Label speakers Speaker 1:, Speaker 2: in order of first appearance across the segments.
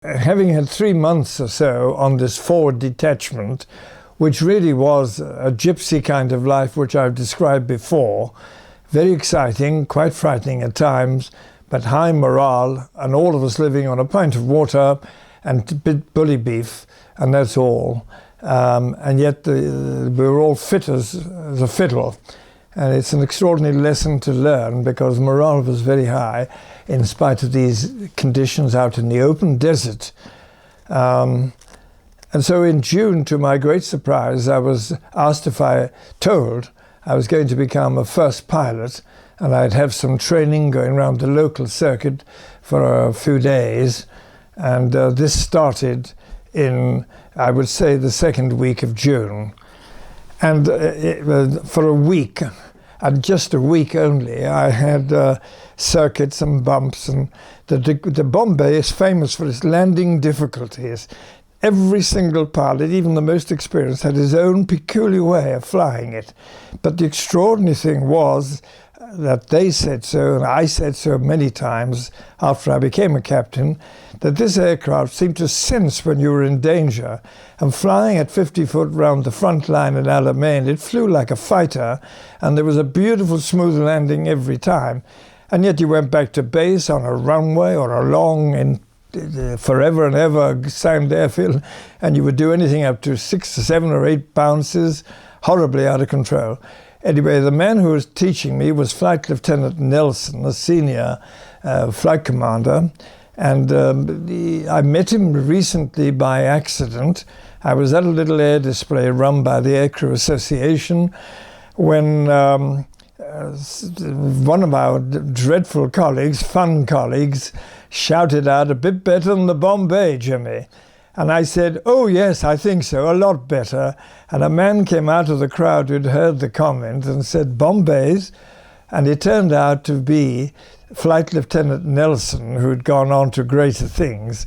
Speaker 1: Having had 3 months or so on this forward detachment, which really was a gypsy kind of life, which I've described before, very exciting, quite frightening at times, but high morale, and all of us living on a pint of water and a bit bully beef, and that's all. And yet we were all fit as a fiddle. And it's an extraordinary lesson to learn, because morale was very high in spite of these conditions out in the open desert. And so in June, to my great surprise, I was asked if I was going to become a first pilot, and I'd have some training going around the local circuit for a few days. And this started in, I would say, the second week of June. And for a week, and just a week only, I had circuits and bumps. And the Bombay is famous for its landing difficulties. Every single pilot, even the most experienced, had his own peculiar way of flying it. But the extraordinary thing was that they said so, and I said so many times after I became a captain, that this aircraft seemed to sense when you were in danger. And flying at 50 foot round the front line at Alamein, it flew like a fighter, and there was a beautiful smooth landing every time. And yet you went back to base on a runway or a long forever and ever sound airfield, and you would do anything up to 6 or 7 or 8 bounces, horribly out of control. Anyway, the man who was teaching me was Flight Lieutenant Nelson, the senior flight commander, and I met him recently by accident. I was at a little air display run by the Aircrew Association when one of our dreadful colleagues, fun colleagues, shouted out, "A bit better than the Bombay, Jimmy." And I said, "Oh yes, I think so, a lot better." And a man came out of the crowd who'd heard the comment and said, "Bombays?" And it turned out to be Flight Lieutenant Nelson, who'd gone on to greater things.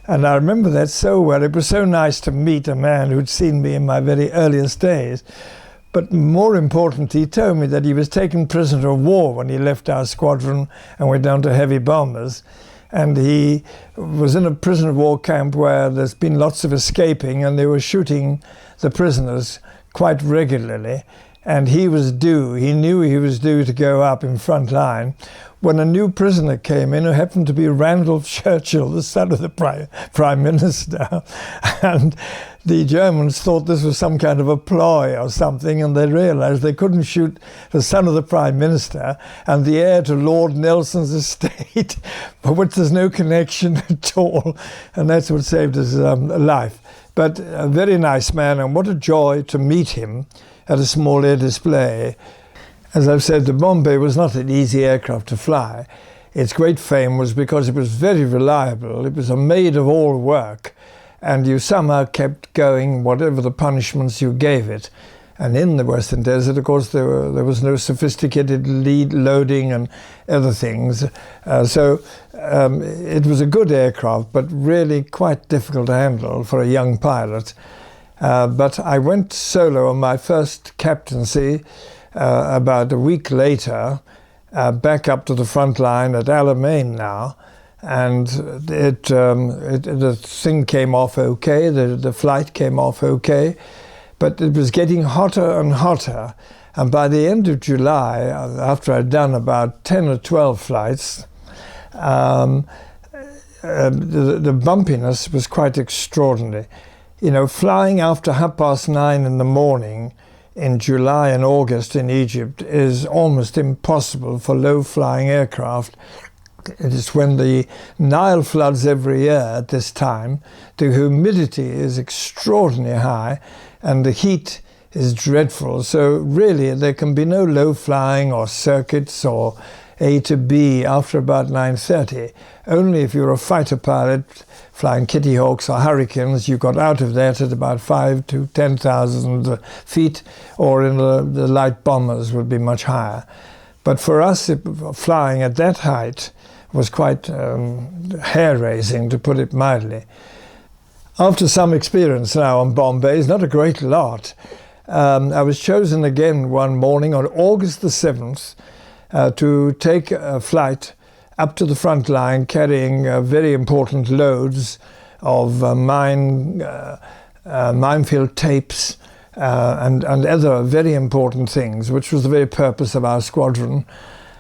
Speaker 1: And I remember that so well. It was so nice to meet a man who'd seen me in my very earliest days. But more important, he told me that he was taken prisoner of war when he left our squadron and went down to heavy bombers. And he was in a prisoner of war camp where there's been lots of escaping, and they were shooting the prisoners quite regularly. And he knew he was due to go up in front line when a new prisoner came in who happened to be Randolph Churchill, the son of the Prime Minister. And the Germans thought this was some kind of a ploy or something, and they realized they couldn't shoot the son of the Prime Minister and the heir to Lord Nelson's estate, for which there's no connection at all. And that's what saved his life. But a very nice man, and what a joy to meet him at a small air display. As I've said, the Bombay was not an easy aircraft to fly. Its great fame was because it was very reliable. It was a maid of all work, and you somehow kept going whatever the punishments you gave it. And in the Western Desert, of course, there was no sophisticated lead loading and other things. So it was a good aircraft, but really quite difficult to handle for a young pilot. But I went solo on my first captaincy about a week later, back up to the front line at Alamein now, and the thing came off okay, the flight came off okay, but it was getting hotter and hotter, and by the end of July, after I'd done about 10 or 12 flights, the bumpiness was quite extraordinary. You know, flying after 9:30 in the morning in July and August in Egypt is almost impossible for low-flying aircraft. It is when the Nile floods every year at this time. The humidity is extraordinarily high and the heat is dreadful. So really there can be no low-flying or circuits or A to B after about 9:30. Only if you're a fighter pilot flying Kitty Hawks or Hurricanes, you got out of that at about 5 to 10,000 feet, or in the light bombers would be much higher. But for us, flying at that height was quite hair-raising, to put it mildly. After some experience now on Bombays, not a great lot, I was chosen again one morning on August the 7th to take a flight up to the front line carrying very important loads of minefield tapes and other very important things, which was the very purpose of our squadron.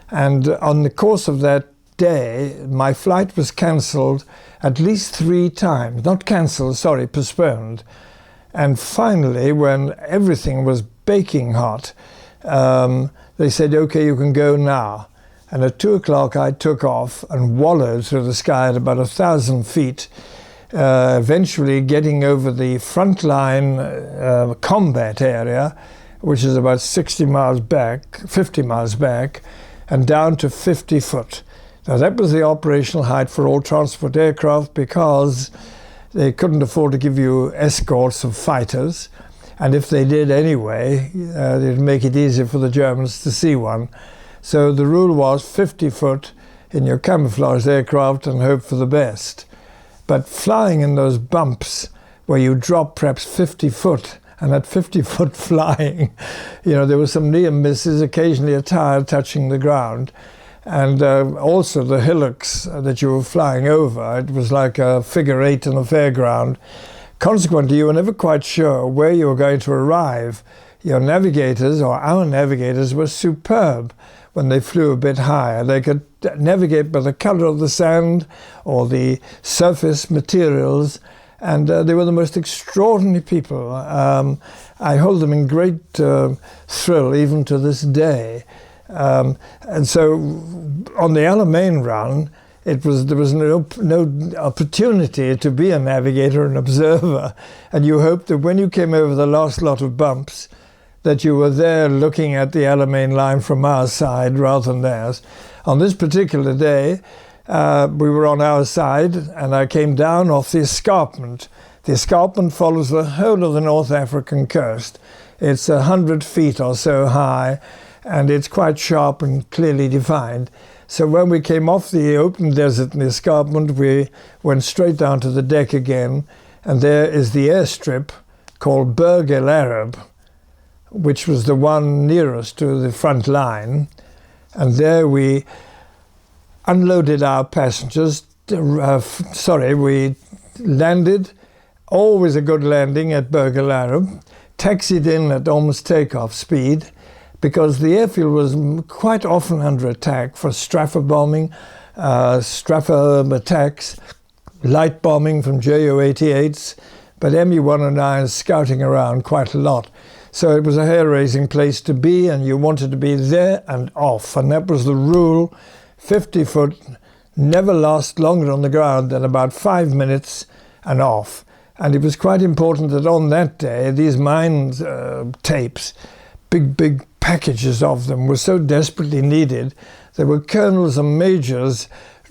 Speaker 1: And on the course of that day, my flight was cancelled at least 3 times. Not cancelled, sorry, postponed. And finally, when everything was baking hot, they said, okay, you can go now. And at 2 o'clock, I took off and wallowed through the sky at about 1,000 feet, eventually getting over the front line combat area, which is about 50 miles back, and down to 50 foot. Now, that was the operational height for all transport aircraft because they couldn't afford to give you escorts of fighters. And if they did anyway, it'd make it easier for the Germans to see one. So the rule was 50 foot in your camouflage aircraft and hope for the best. But flying in those bumps where you drop perhaps 50 foot, and at 50 foot flying, there were some near misses, occasionally a tire touching the ground. And also the hillocks that you were flying over, it was like a figure 8 in a fairground. Consequently, you were never quite sure where you were going to arrive. Your navigators, or our navigators, were superb when they flew a bit higher. They could navigate by the color of the sand or the surface materials, and they were the most extraordinary people. I hold them in great thrill even to this day. And so on the Alamein run, there was no opportunity to be a navigator and observer, and you hoped that when you came over the last lot of bumps, that you were there looking at the Alamein line from our side rather than theirs. On this particular day, we were on our side, and I came down off the escarpment. The escarpment follows the whole of the North African coast. It's 100 feet or so high, and it's quite sharp and clearly defined. So when we came off the open desert in the escarpment, we went straight down to the deck again, and there is the airstrip called Berg El Arab, which was the one nearest to the front line. And there we unloaded our passengers. We landed, always a good landing at Berg El Arab, taxied in at almost takeoff speed, because the airfield was quite often under attack for Straffer bombing, Straffer attacks, light bombing from Ju-88s, but Mi-109s scouting around quite a lot. So it was a hair-raising place to be, and you wanted to be there and off, and that was the rule. 50 foot, never last longer on the ground than about 5 minutes and off. And it was quite important that on that day, these mine tapes, big packages of them, were so desperately needed. There were colonels and majors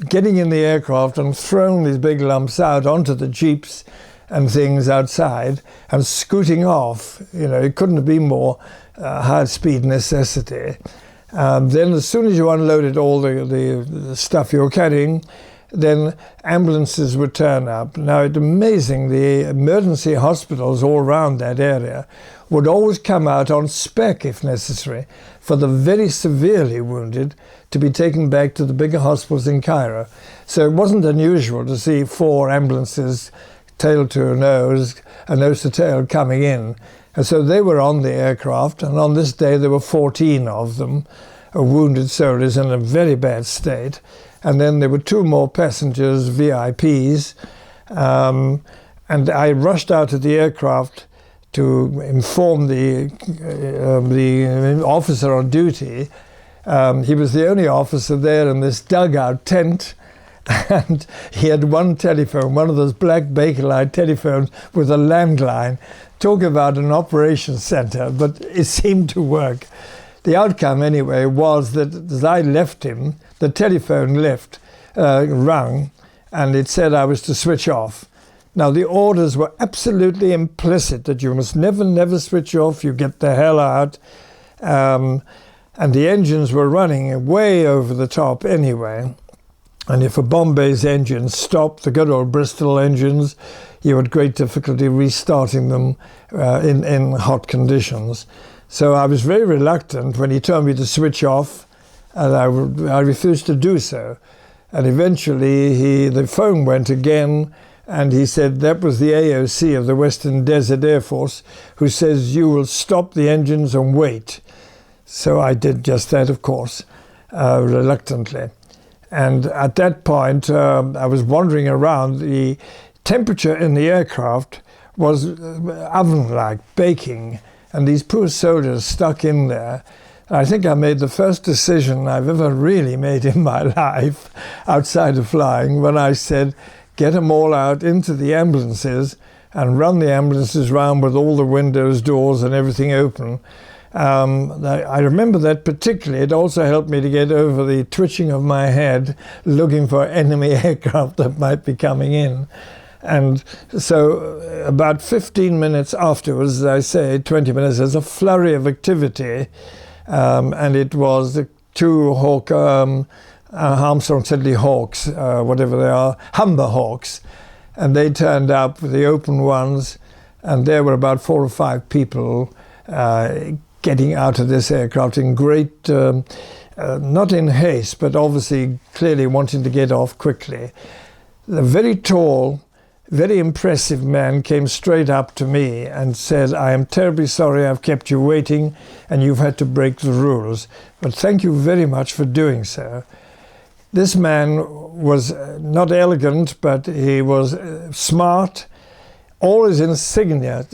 Speaker 1: getting in the aircraft and throwing these big lumps out onto the jeeps and things outside and scooting off. It couldn't have been more high-speed necessity. Then as soon as you unloaded all the stuff you were carrying, then ambulances would turn up. Now, it's amazing, the emergency hospitals all around that area would always come out on spec, if necessary, for the very severely wounded to be taken back to the bigger hospitals in Cairo. So it wasn't unusual to see 4 ambulances, tail to nose, and nose to tail, coming in. And so they were on the aircraft, and on this day there were 14 of them, wounded soldiers in a very bad state. And then there were 2 more passengers, VIPs, and I rushed out of the aircraft to inform the officer on duty. He was the only officer there in this dugout tent, and he had one telephone, one of those black Bakelite telephones with a landline. Talk about an operations center, but it seemed to work. The outcome, anyway, was that as I left him, the telephone rung, and it said I was to switch off. Now, the orders were absolutely implicit that you must never switch off. You get the hell out. And the engines were running way over the top anyway. And if a Bombay's engines stopped, the good old Bristol engines, you had great difficulty restarting them in hot conditions. So I was very reluctant when he told me to switch off, and I refused to do so. And eventually the phone went again, And he said that was the AOC of the Western Desert Air Force, who says you will stop the engines and wait. So I did just that, of course, reluctantly. And at that point, I was wandering around. The temperature in the aircraft was oven-like, baking, and these poor soldiers stuck in there. I think I made the first decision I've ever really made in my life outside of flying when I said, get them all out into the ambulances and run the ambulances round with all the windows, doors and everything open. I remember that particularly. It also helped me to get over the twitching of my head looking for enemy aircraft that might be coming in. And so about 15 minutes afterwards, as I say, 20 minutes, there's a flurry of activity. And it was the two Armstrong Siddeley Hawks, whatever they are, Humber Hawks. And they turned up with the open ones, and there were about 4 or 5 people getting out of this aircraft in great, not in haste, but obviously clearly wanting to get off quickly. The very tall, very impressive man came straight up to me and said, I am terribly sorry I've kept you waiting and you've had to break the rules, but thank you very much for doing so. This man was not elegant, but he was smart. All his insignias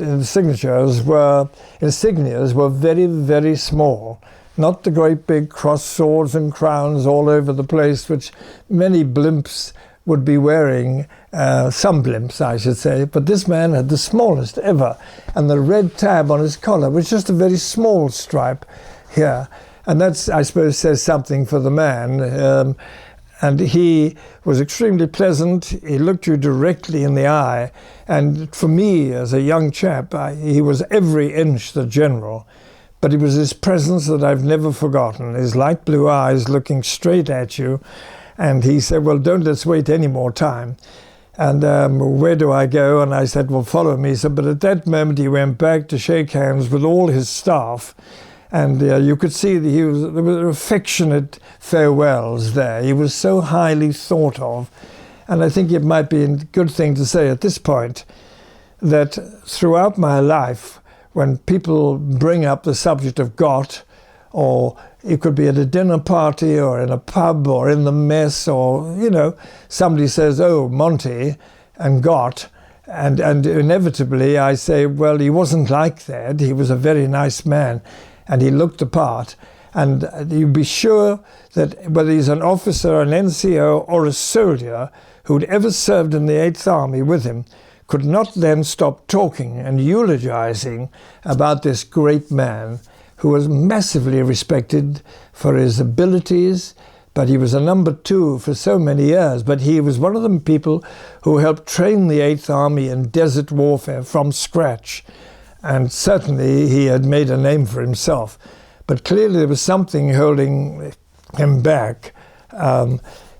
Speaker 1: were very, very small. Not the great big cross swords and crowns all over the place, which many blimps would be wearing, some blimps I should say, but this man had the smallest ever, and the red tab on his collar was just a very small stripe here, and that's, I suppose, says something for the man. And he was extremely pleasant. He looked you directly in the eye, and for me as a young chap, he was every inch the general, but it was his presence that I've never forgotten, his light blue eyes looking straight at you. And he said, well, don't let's wait any more time. And where do I go? And I said, well, follow me. He said, but at that moment he went back to shake hands with all his staff. And you could see that there were affectionate farewells there. He was so highly thought of. And I think it might be a good thing to say at this point that throughout my life, when people bring up the subject of Gott, or it could be at a dinner party or in a pub or in the mess, or, you know, somebody says, oh, Monty and Gott, and inevitably I say, well, he wasn't like that. He was a very nice man and he looked the part. And you'd be sure that whether he's an officer, an NCO or a soldier who'd ever served in the 8th Army with him could not then stop talking and eulogizing about this great man who was massively respected for his abilities, but he was a number 2 for so many years. But he was one of the people who helped train the 8th Army in desert warfare from scratch. And certainly he had made a name for himself. But clearly there was something holding him back.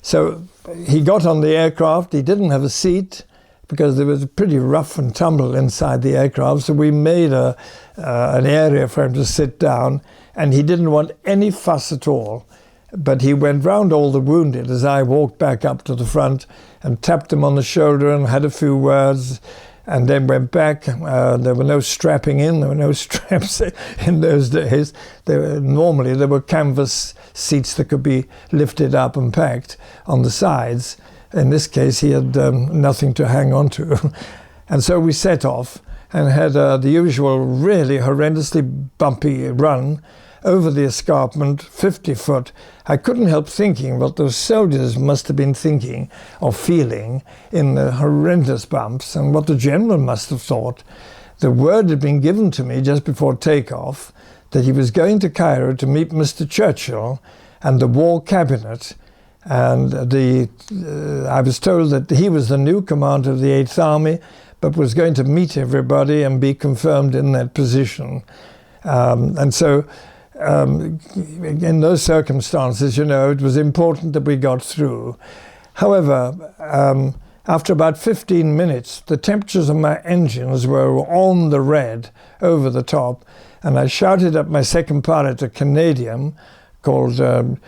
Speaker 1: So he got on the aircraft. He didn't have a seat because there was pretty rough and tumble inside the aircraft. So we made an area for him to sit down, and he didn't want any fuss at all. But he went round all the wounded as I walked back up to the front and tapped them on the shoulder and had a few words, and then went back. There were no strapping in, there were no straps in those days. Normally there were canvas seats that could be lifted up and packed on the sides. In this case, he had nothing to hang on to. And so we set off and had the usual really horrendously bumpy run over the escarpment, 50 foot. I couldn't help thinking what those soldiers must have been thinking or feeling in the horrendous bumps, and what the general must have thought. The word had been given to me just before takeoff that he was going to Cairo to meet Mr. Churchill and the War Cabinet. And I was told that he was the new commander of the 8th Army, but was going to meet everybody and be confirmed in that position. And so in those circumstances, you know, it was important that we got through. However, after about 15 minutes, the temperatures of my engines were on the red, over the top, and I shouted at my second pilot, a Canadian called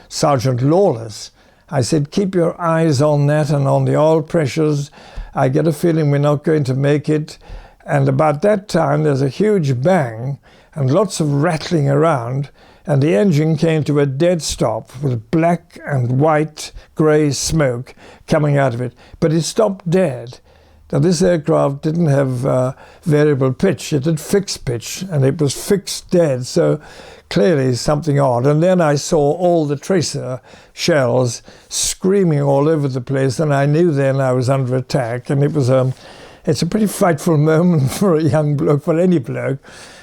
Speaker 1: Sergeant Lawless. I said, keep your eyes on that and on the oil pressures. I get a feeling we're not going to make it. And about that time, there's a huge bang and lots of rattling around, and the engine came to a dead stop with black and white grey smoke coming out of it. But it stopped dead. Now, this aircraft didn't have variable pitch. It had fixed pitch, and it was fixed dead. So clearly something odd. And then I saw all the tracer shells screaming all over the place, and I knew then I was under attack. And it's a pretty frightful moment for a young bloke, for any bloke.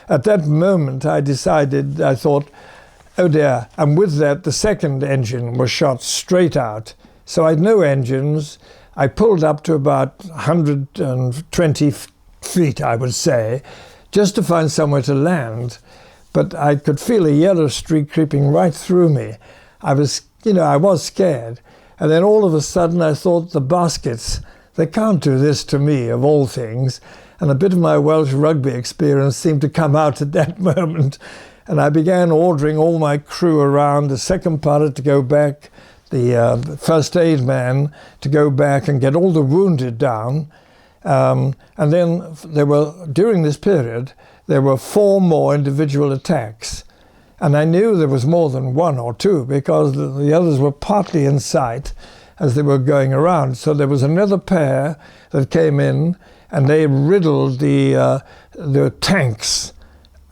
Speaker 1: At that moment, I thought, oh dear. And with that, the second engine was shot straight out. So I had no engines. I pulled up to about 120 feet, I would say, just to find somewhere to land. But I could feel a yellow streak creeping right through me. I was scared. And then all of a sudden I thought, the baskets, they can't do this to me, of all things. And a bit of my Welsh rugby experience seemed to come out at that moment. And I began ordering all my crew around, the second pilot to go back, the first aid man to go back and get all the wounded down. And then during this period, there were 4 more individual attacks. And I knew there was more than 1 or 2 because the others were partly in sight as they were going around. So there was another pair that came in, and they riddled the tanks,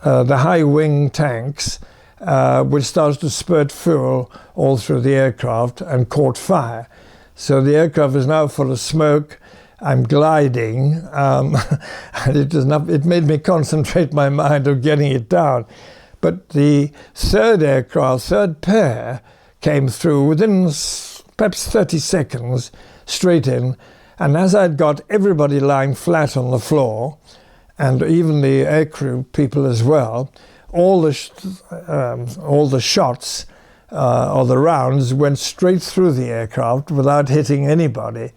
Speaker 1: the high-wing tanks, which started to spurt fuel all through the aircraft and caught fire. So the aircraft is now full of smoke. I'm gliding. And it made me concentrate my mind on getting it down. But the third pair, came through within perhaps 30 seconds, straight in. And as I'd got everybody lying flat on the floor, and even the aircrew people as well, all the shots or the rounds went straight through the aircraft without hitting anybody.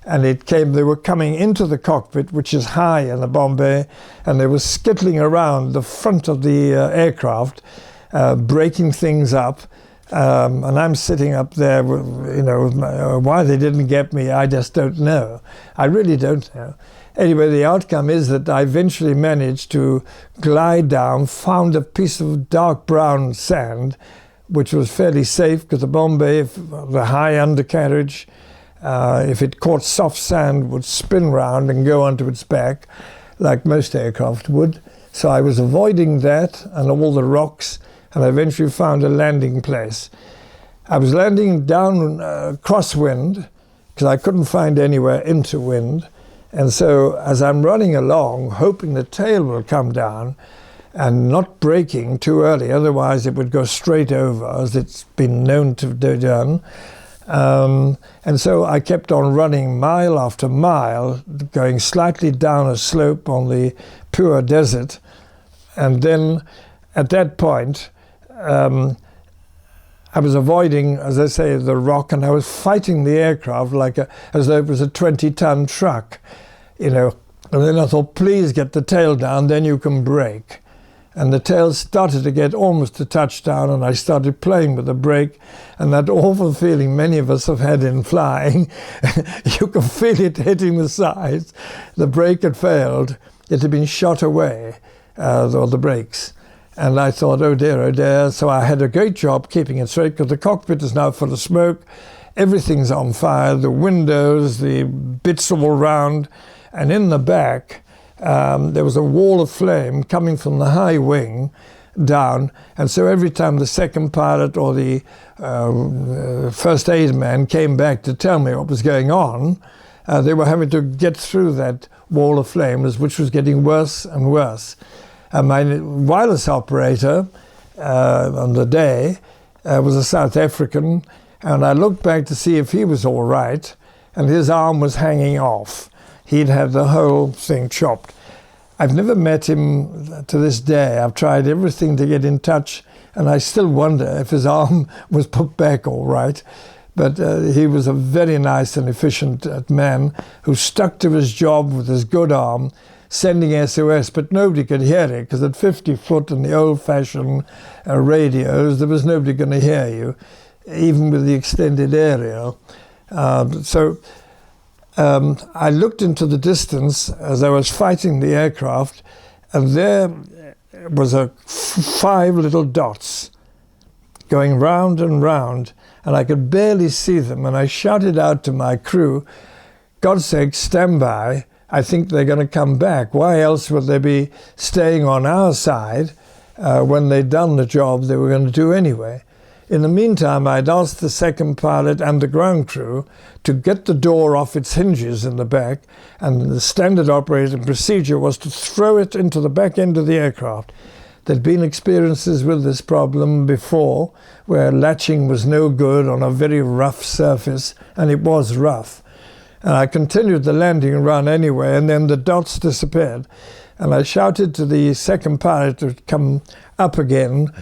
Speaker 1: And they were coming into the cockpit, which is high in the Bombay, and they were skittling around the front of the aircraft, breaking things up. And I'm sitting up there, why they didn't get me, I just don't know. I really don't know. Anyway, the outcome is that I eventually managed to glide down, found a piece of dark brown sand, which was fairly safe because the Bombay, the high undercarriage, if it caught soft sand, would spin round and go onto its back, like most aircraft would. So I was avoiding that and all the rocks, and I eventually found a landing place. I was landing down crosswind because I couldn't find anywhere into wind. And so as I'm running along, hoping the tail will come down and not braking too early, otherwise it would go straight over, as it's been known to do done. And so I kept on running mile after mile, going slightly down a slope on the pure desert. And then at that point, I was avoiding, as I say, the rock, and I was fighting the aircraft as though it was a 20-ton truck, And then I thought, please get the tail down, then you can brake. And the tail started to get almost to touchdown, and I started playing with the brake, and that awful feeling many of us have had in flying. You can feel it hitting the sides. The brake had failed. It had been shot away, the brakes. And I thought, oh dear, oh dear. So I had a great job keeping it straight because the cockpit is now full of smoke. Everything's on fire, the windows, the bits all round. And in the back, there was a wall of flame coming from the high wing down. And so every time the second pilot or the first aid man came back to tell me what was going on, they were having to get through that wall of flames, which was getting worse and worse. And my wireless operator on the day was a South African, and I looked back to see if he was all right, and his arm was hanging off. He'd had the whole thing chopped. I've never met him to this day. I've tried everything to get in touch, and I still wonder if his arm was put back all right. But he was a very nice and efficient man who stuck to his job with his good arm, sending SOS, but nobody could hear it because at 50 foot and the old-fashioned radios, there was nobody going to hear you, even with the extended aerial. So I looked into the distance as I was fighting the aircraft, and there was 5 little dots going round and round, and I could barely see them. And I shouted out to my crew, God's sake, stand by. I think they're going to come back. Why else would they be staying on our side when they'd done the job they were going to do anyway? In the meantime, I'd asked the second pilot and the ground crew to get the door off its hinges in the back, and the standard operating procedure was to throw it into the back end of the aircraft. There'd been experiences with this problem before, where latching was no good on a very rough surface, and it was rough. And I continued the landing run anyway, and then the dots disappeared. And I shouted to the second pilot to come up again.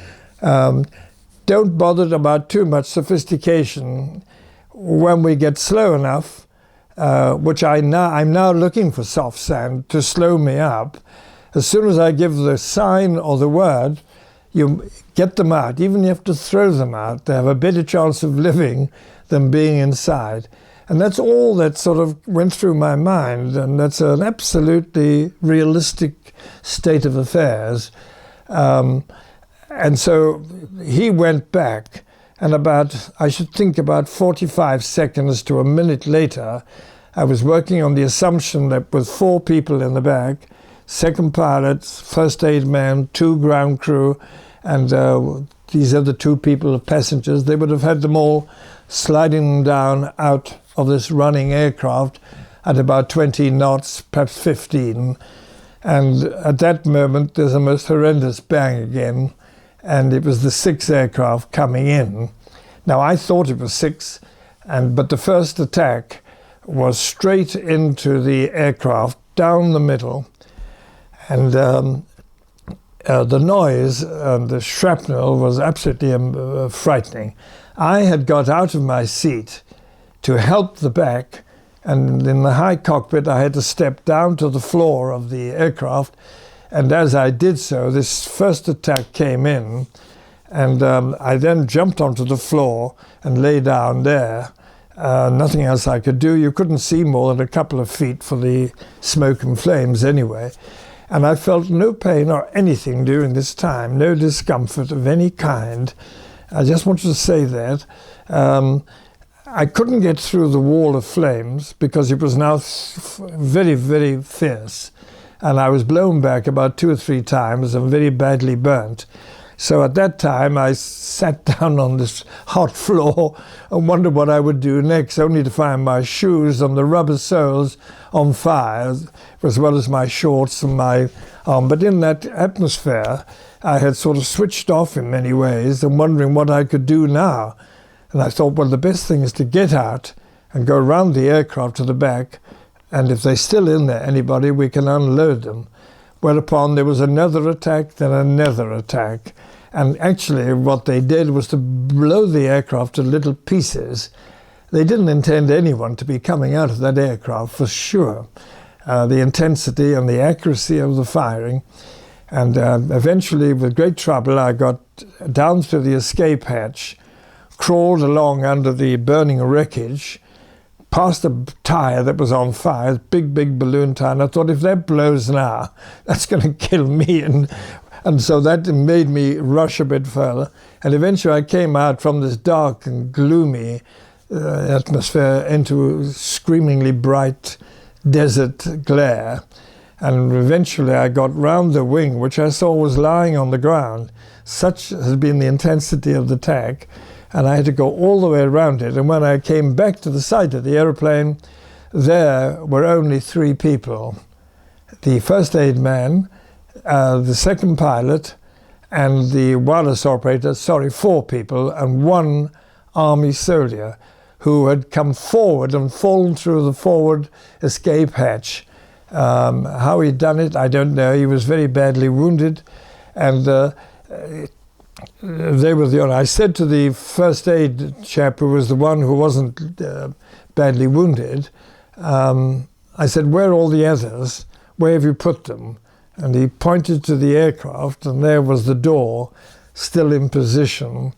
Speaker 1: Don't bother about too much sophistication. When we get slow enough, which I'm now looking for soft sand to slow me up, as soon as I give the sign or the word, you get them out. Even if you have to throw them out, they have a better chance of living than being inside. And that's all that sort of went through my mind, and that's an absolutely realistic state of affairs. And so he went back, and I should think about 45 seconds to a minute later, I was working on the assumption that with 4 people in the back, second pilot, first aid man, 2 ground crew, and these other 2 people, passengers, they would have had them all sliding down out of this running aircraft at about 20 knots, perhaps 15. And at that moment, there's a most horrendous bang again, and it was the 6th aircraft coming in. Now, I thought it was 6, but the first attack was straight into the aircraft, down the middle, and the noise and the shrapnel was absolutely frightening. I had got out of my seat to help the back, and in the high cockpit I had to step down to the floor of the aircraft, and as I did so, this first attack came in, and I then jumped onto the floor and lay down there. Nothing else I could do. You couldn't see more than a couple of feet for the smoke and flames anyway. And I felt no pain or anything during this time, no discomfort of any kind. I just wanted to say that. I couldn't get through the wall of flames because it was now very, very fierce. And I was blown back about 2 or 3 times and very badly burnt. So at that time, I sat down on this hot floor and wondered what I would do next, only to find my shoes and the rubber soles on fire, as well as my shorts and my arm. But in that atmosphere, I had sort of switched off in many ways and wondering what I could do now. And I thought, well, the best thing is to get out and go around the aircraft to the back, and if they're still in there, anybody, we can unload them. Whereupon there was another attack, then another attack. And actually what they did was to blow the aircraft to little pieces. They didn't intend anyone to be coming out of that aircraft for sure. The intensity and the accuracy of the firing. And eventually, with great trouble, I got down through the escape hatch, crawled along under the burning wreckage, past a tyre that was on fire, a big balloon tyre, and I thought, if that blows now, that's going to kill me. And so that made me rush a bit further. And eventually I came out from this dark and gloomy atmosphere into screamingly bright desert glare. And eventually I got round the wing, which I saw was lying on the ground. Such has been the intensity of the attack. And I had to go all the way around it. And when I came back to the side of the aeroplane, there were only 3 people. The first aid man, the second pilot, and the wireless operator, 4 people, and 1 army soldier who had come forward and fallen through the forward escape hatch. How he'd done it, I don't know. He was very badly wounded, and they were the only. I said to the first aid chap, who was the one who wasn't badly wounded, I said, where are all the others? Where have you put them? And he pointed to the aircraft, and there was the door still in position,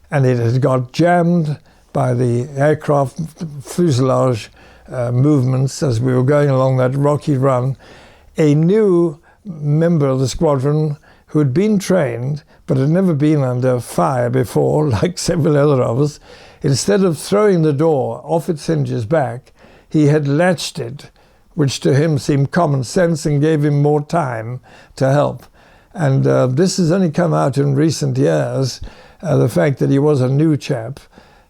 Speaker 1: and it had got jammed by the aircraft fuselage movements as we were going along that rocky run, a new member of the squadron who had been trained but had never been under fire before, like several other of us, instead of throwing the door off its hinges back, he had latched it, which to him seemed common sense and gave him more time to help. And this has only come out in recent years, the fact that he was a new chap,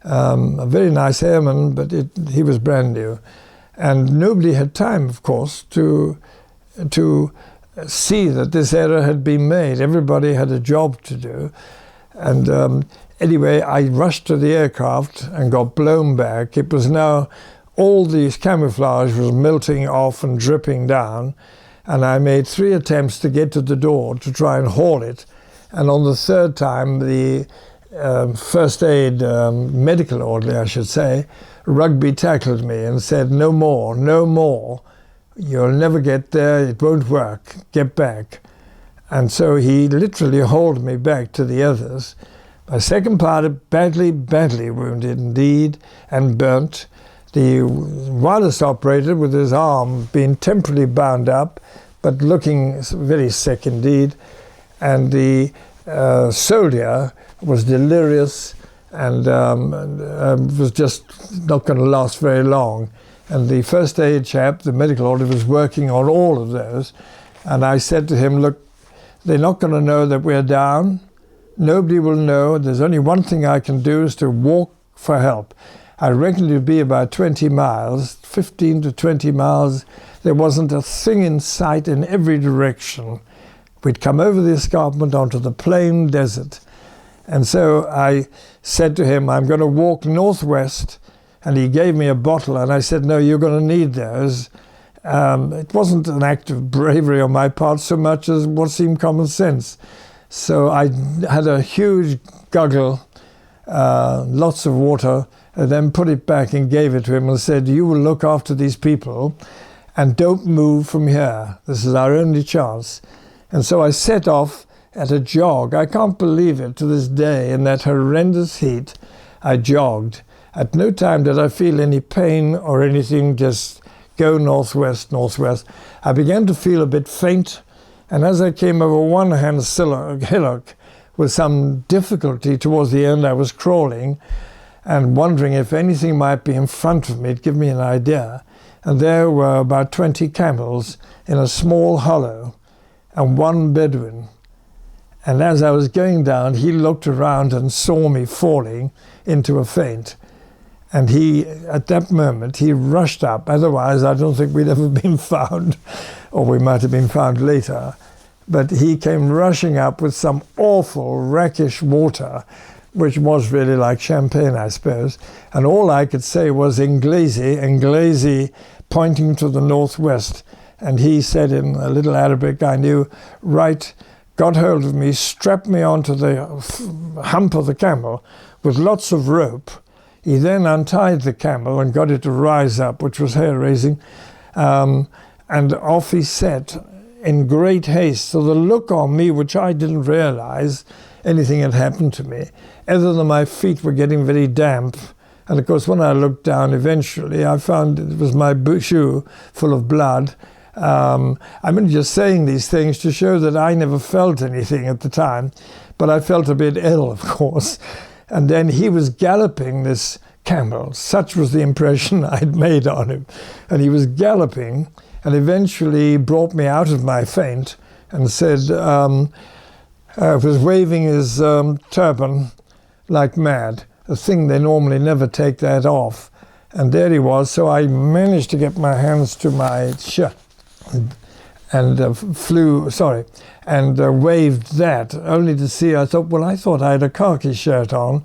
Speaker 1: a very nice airman, but he was brand new. And nobody had time, of course, to see that this error had been made. Everybody had a job to do. And anyway, I rushed to the aircraft and got blown back. It was now, all these camouflage was melting off and dripping down. And I made 3 attempts to get to the door to try and haul it. And on the third time, the first aid medical orderly, I should say, rugby tackled me and said, "No more, no more. You'll never get there, it won't work, get back." And so he literally hauled me back to the others. My second pilot, badly, badly wounded indeed, and burnt. The wireless operator with his arm being temporarily bound up, but looking very sick indeed. And the soldier was delirious and was just not going to last very long. And the first aid chap, the medical orderly, was working on all of those. And I said to him, "Look, they're not going to know that we're down. Nobody will know. There's only one thing I can do is to walk for help." I reckoned it would be about 20 miles, 15 to 20 miles. There wasn't a thing in sight in every direction. We'd come over the escarpment onto the plain desert. And so I said to him, "I'm going to walk northwest." And he gave me a bottle, and I said, "No, you're going to need those." It wasn't an act of bravery on my part so much as what seemed common sense. So I had a huge guggle, lots of water, and then put it back and gave it to him and said, "You will look after these people and don't move from here. This is our only chance." And so I set off at a jog. I can't believe it to this day. In that horrendous heat, I jogged. At no time did I feel any pain or anything, just go northwest, northwest. I began to feel a bit faint, and as I came over one hillock with some difficulty towards the end, I was crawling and wondering if anything might be in front of me to give me an idea. And there were about 20 camels in a small hollow and one Bedouin. And as I was going down, he looked around and saw me falling into a faint. And at that moment, he rushed up. Otherwise, I don't think we'd ever been found, or we might have been found later. But he came rushing up with some awful rakish water, which was really like champagne, I suppose. And all I could say was Inglesi, pointing to the northwest. And he said in a little Arabic I knew, "Right," got hold of me, strapped me onto the hump of the camel with lots of rope. He then untied the camel and got it to rise up, which was hair-raising, and off he set in great haste. So the look on me, which I didn't realize anything had happened to me, other than my feet were getting very damp. And of course, when I looked down eventually, I found it was my shoe full of blood. I'm only just saying these things to show that I never felt anything at the time, but I felt a bit ill, of course. And then he was galloping this camel. Such was the impression I'd made on him. And he was galloping and eventually brought me out of my faint and said, was waving his turban like mad, a thing they normally never take that off. And there he was. So I managed to get my hands to my shirt and waved that, only to see, I thought I had a khaki shirt on.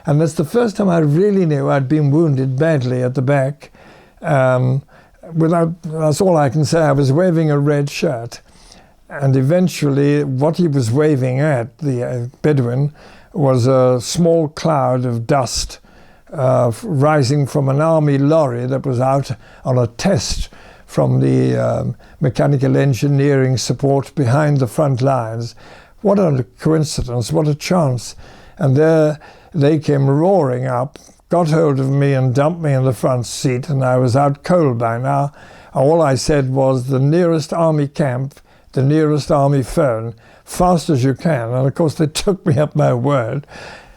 Speaker 1: And that's the first time I really knew I'd been wounded badly at the back. That's all I can say. I was waving a red shirt. And eventually what he was waving at, the Bedouin, was a small cloud of dust rising from an army lorry that was out on a test from the mechanical engineering support behind the front lines. What a coincidence, what a chance. And there they came roaring up, got hold of me and dumped me in the front seat, and I was out cold by now. All I said was the nearest army camp, the nearest army phone, fast as you can. And of course they took me up my word,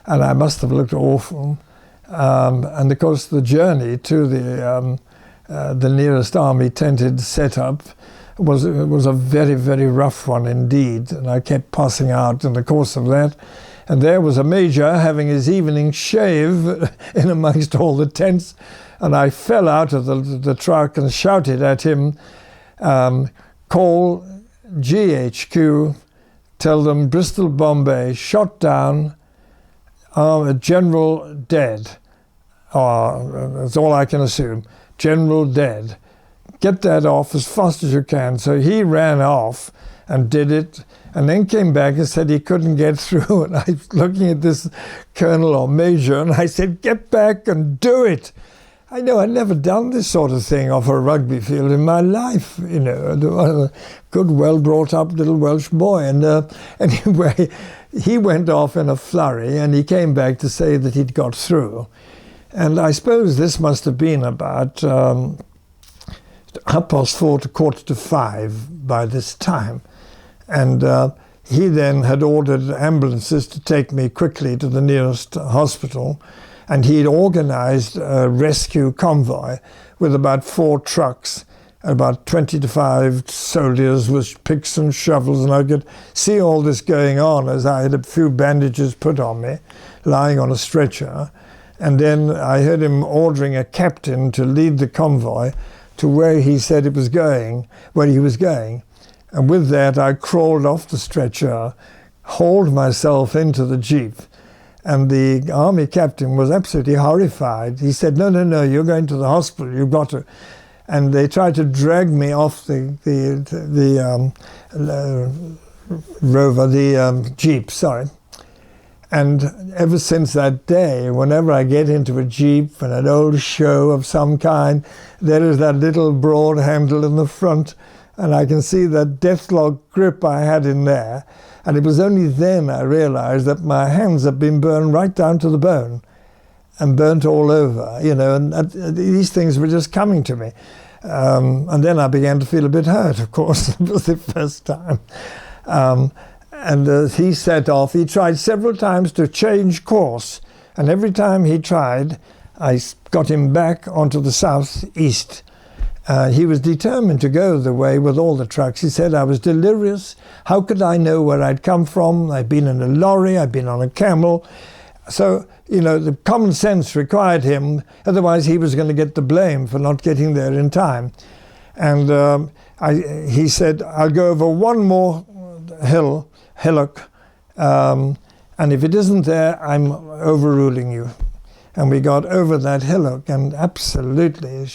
Speaker 1: and I must have looked awful. And of course the journey to the nearest army tented setup was a very, very rough one indeed. And I kept passing out in the course of that. And there was a major having his evening shave in amongst all the tents. And I fell out of the truck and shouted at him, call GHQ, tell them Bristol, Bombay, shot down, general dead. That's all I can assume. General dead. Get that off as fast as you can. So he ran off and did it, and then came back and said he couldn't get through. And I was looking at this colonel or major, and I said, get back and do it. I know I'd never done this sort of thing off a rugby field in my life, you know, a good, well-brought-up little Welsh boy. And anyway, he went off in a flurry, and he came back to say that he'd got through. And I suppose this must have been about 4:30 to 4:45 by this time. And he then had ordered ambulances to take me quickly to the nearest hospital. And he'd organized a rescue convoy with about 4 trucks, about 25 soldiers with picks and shovels. And I could see all this going on as I had a few bandages put on me, lying on a stretcher. And then I heard him ordering a captain to lead the convoy to where he said it was going, where he was going. And with that, I crawled off the stretcher, hauled myself into the jeep. And the army captain was absolutely horrified. He said, no, no, no, you're going to the hospital, you've got to. And they tried to drag me off the jeep, sorry. And ever since that day, whenever I get into a jeep and an old show of some kind, there is that little broad handle in the front, and I can see that deathlock grip I had in there. And it was only then I realized that my hands had been burned right down to the bone and burnt all over, you know, and these things were just coming to me. And then I began to feel a bit hurt, of course. It was the first time. And he set off. He tried several times to change course. And every time he tried, I got him back onto the southeast. He was determined to go the way with all the trucks. He said, I was delirious. How could I know where I'd come from? I'd been in a lorry. I'd been on a camel. So, you know, the common sense required him. Otherwise, he was going to get the blame for not getting there in time. And he said, I'll go over one more hillock, and if it isn't there, I'm overruling you. And we got over that hillock, and absolutely,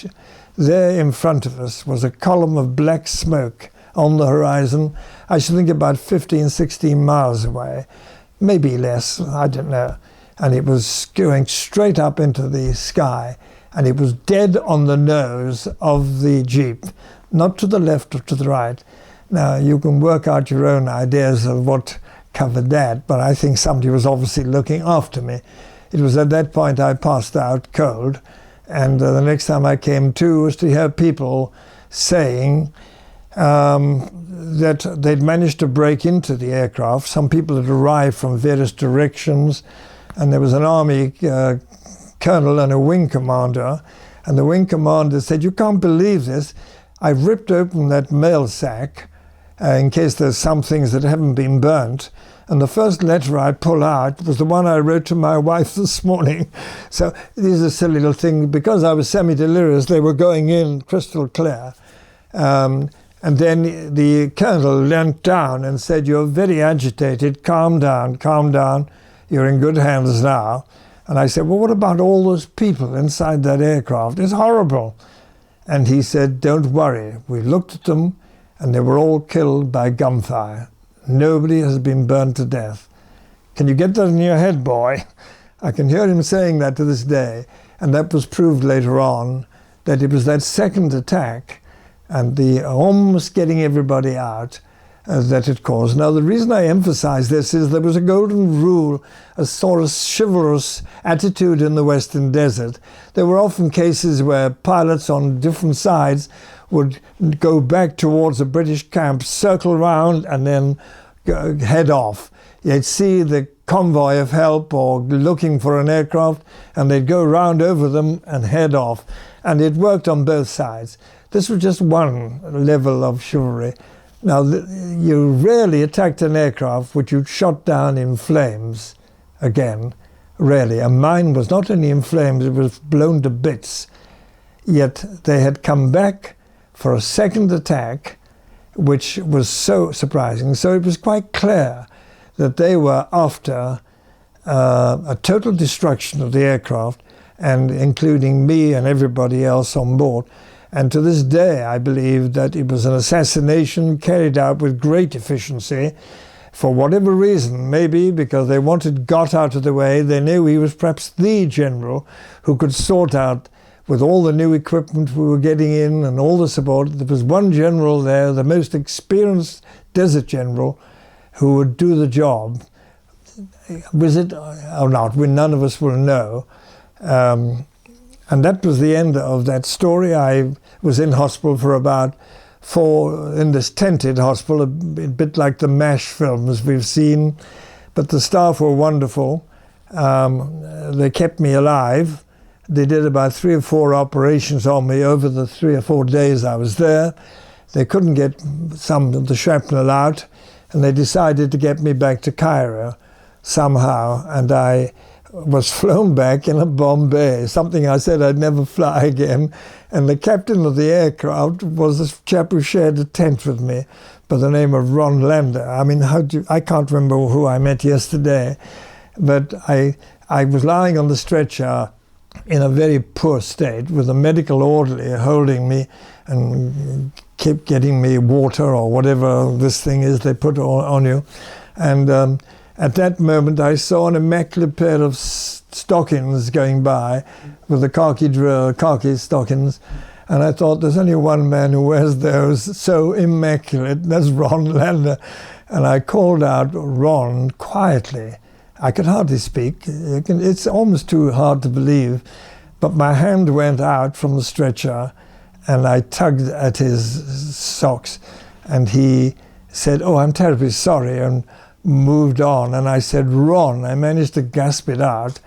Speaker 1: there in front of us was a column of black smoke on the horizon. I should think about 15, 16 miles away, maybe less, I don't know. And it was going straight up into the sky, and it was dead on the nose of the jeep, not to the left or to the right. Now, you can work out your own ideas of what covered that, but I think somebody was obviously looking after me. It was at that point I passed out cold, and the next time I came to was to hear people saying that they'd managed to break into the aircraft. Some people had arrived from various directions, and there was an army colonel and a wing commander, and the wing commander said, you can't believe this, I ripped open that mail sack in case there's some things that haven't been burnt. And the first letter I pull out was the one I wrote to my wife this morning. So these are silly little things. Because I was semi-delirious, they were going in crystal clear. And then the colonel leant down and said, you're very agitated, calm down, you're in good hands now. And I said, well, what about all those people inside that aircraft? It's horrible. And he said, don't worry. We looked at them, and they were all killed by gunfire. Nobody has been burned to death. Can you get that in your head, boy? I can hear him saying that to this day. And that was proved later on, that it was that second attack and the almost getting everybody out that it caused. Now, the reason I emphasize this is there was a golden rule, a sort of chivalrous attitude in the Western Desert. There were often cases where pilots on different sides would go back towards a British camp, circle round, and then head off. You'd see the convoy of help or looking for an aircraft, and they'd go round over them and head off. And it worked on both sides. This was just one level of chivalry. Now, you rarely attacked an aircraft which you'd shot down in flames again. Rarely. And mine was not only in flames, it was blown to bits. Yet they had come back for a second attack, which was so surprising. So it was quite clear that they were after a total destruction of the aircraft, and including me and everybody else on board. And to this day, I believe that it was an assassination carried out with great efficiency. For whatever reason, maybe because they wanted Gott out of the way, they knew he was perhaps the general who could sort out, with all the new equipment we were getting in and all the support, there was one general there, the most experienced desert general, who would do the job. Was it or not? None of us will know. And that was the end of that story. I was in hospital for about in this tented hospital, a bit like the MASH films we've seen. But the staff were wonderful. They kept me alive. They did about 3 or 4 operations on me over the 3 or 4 days I was there. They couldn't get some of the shrapnel out, and they decided to get me back to Cairo somehow. And I was flown back in a Bombay, something I said I'd never fly again. And the captain of the aircraft was this chap who shared a tent with me by the name of Ron Lander. I mean, I can't remember who I met yesterday, but I was lying on the stretcher in a very poor state with a medical orderly holding me and kept getting me water or whatever this thing is they put on you. And at that moment, I saw an immaculate pair of stockings going by with the khaki stockings. And I thought, there's only one man who wears those so immaculate, that's Ron Lander. And I called out Ron quietly. I could hardly speak. It's almost too hard to believe. But my hand went out from the stretcher and I tugged at his socks. And he said, "Oh, I'm terribly sorry," and moved on. And I said, "Ron," I managed to gasp it out.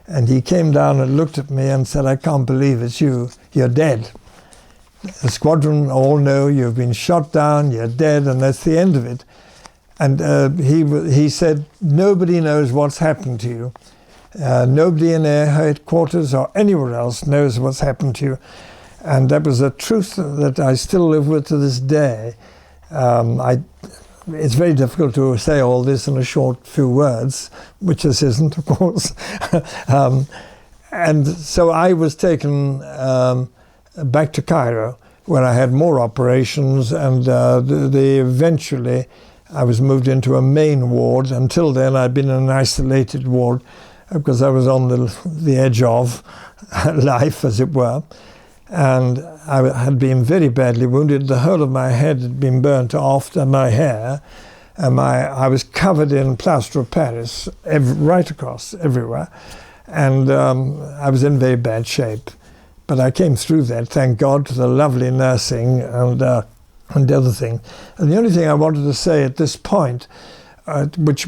Speaker 1: And he came down and looked at me and said, "I can't believe it's you. You're dead. The squadron all know you've been shot down, you're dead, and that's the end of it." And he said, "Nobody knows what's happened to you. Nobody in air headquarters or anywhere else knows what's happened to you." And that was a truth that I still live with to this day. It's very difficult to say all this in a short few words, which this isn't, of course. And so I was taken back to Cairo, where I had more operations, and eventually I was moved into a main ward. Until then, I'd been in an isolated ward because I was on the edge of life, as it were. And I had been very badly wounded. The whole of my head had been burnt off, and my hair. And I was covered in plaster of Paris, right across, everywhere. And I was in very bad shape. But I came through that, thank God, to the lovely nursing and other thing. And the only thing I wanted to say at this point, which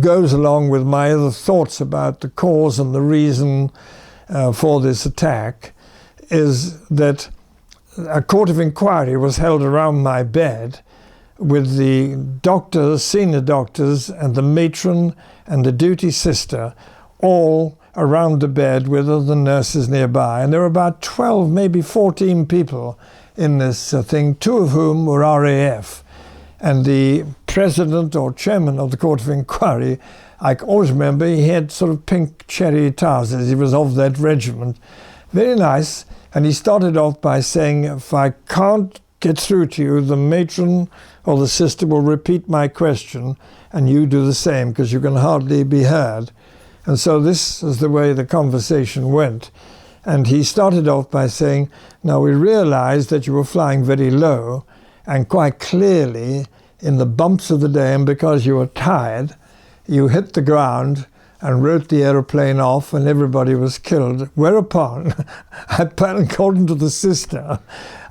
Speaker 1: goes along with my other thoughts about the cause and the reason for this attack, is that a court of inquiry was held around my bed with the doctors, senior doctors, and the matron and the duty sister all around the bed with other nurses nearby. And there were about 12, maybe 14 people in this thing, 2 of whom were RAF. And the president or chairman of the court of inquiry, I always remember, he had sort of pink cherry trousers. He was of that regiment. Very nice. And he started off by saying, "If I can't get through to you, the matron or the sister will repeat my question, and you do the same, because you can hardly be heard." And so this is the way the conversation went. And he started off by saying, "Now we realized that you were flying very low, and quite clearly in the bumps of the day, and because you were tired, you hit the ground and wrote the aeroplane off, and everybody was killed. Whereupon, according to the sister,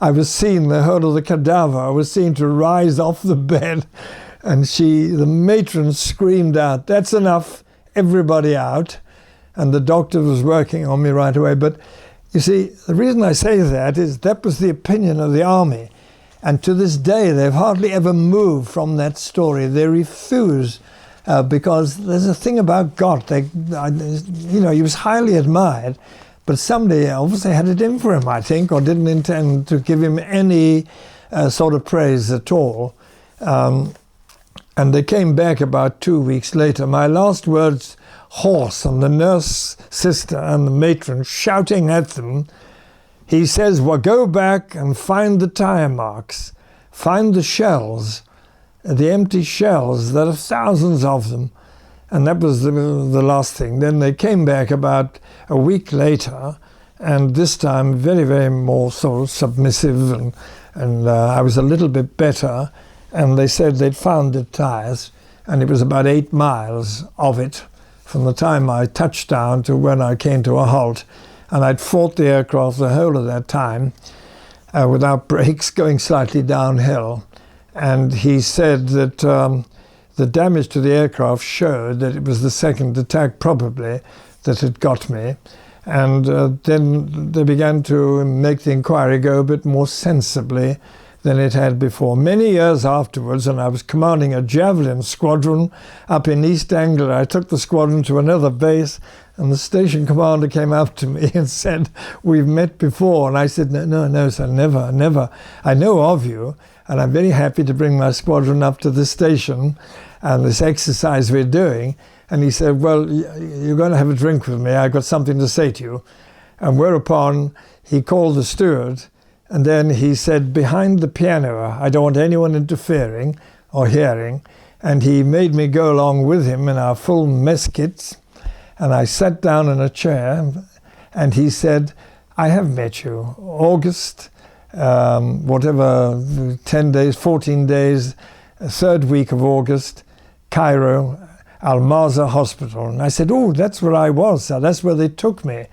Speaker 1: I was seen, the whole of the cadaver, I was seen to rise off the bed, and the matron screamed out, "That's enough, everybody out." And the doctor was working on me right away. But you see, the reason I say that is that was the opinion of the army. And to this day, they've hardly ever moved from that story. They refuse, because there's a thing about Gott. He was highly admired, but somebody obviously had it in for him, I think, or didn't intend to give him any sort of praise at all. And they came back about 2 weeks later. My last words, hoarse, and the nurse sister and the matron shouting at them. He says, "Well, go back and find the tire marks, find the shells, the empty shells. There are thousands of them." And that was the last thing. Then they came back about a week later, and this time very, very more sort of submissive, and I was a little bit better. And they said they'd found the tires, and it was about 8 miles of it from the time I touched down to when I came to a halt. And I'd fought the aircraft the whole of that time without brakes, going slightly downhill. And he said that the damage to the aircraft showed that it was the second attack probably that had got me. And then they began to make the inquiry go a bit more sensibly than it had before. Many years afterwards, and I was commanding a javelin squadron up in East Anglia, I took the squadron to another base, and the station commander came up to me and said, "We've met before." And I said, no, sir, never, never. I know of you, and I'm very happy to bring my squadron up to the station and this exercise we're doing. And he said, "Well, you're going to have a drink with me. I've got something to say to you." And whereupon he called the steward, and then he said, "Behind the piano, I don't want anyone interfering or hearing." And he made me go along with him in our full mess kits. And I sat down in a chair, and he said, "I have met you. August, 10 days, 14 days, 3rd week of August, Cairo, Al-Mazar Hospital." And I said, "Oh, that's where I was, sir. That's where they took me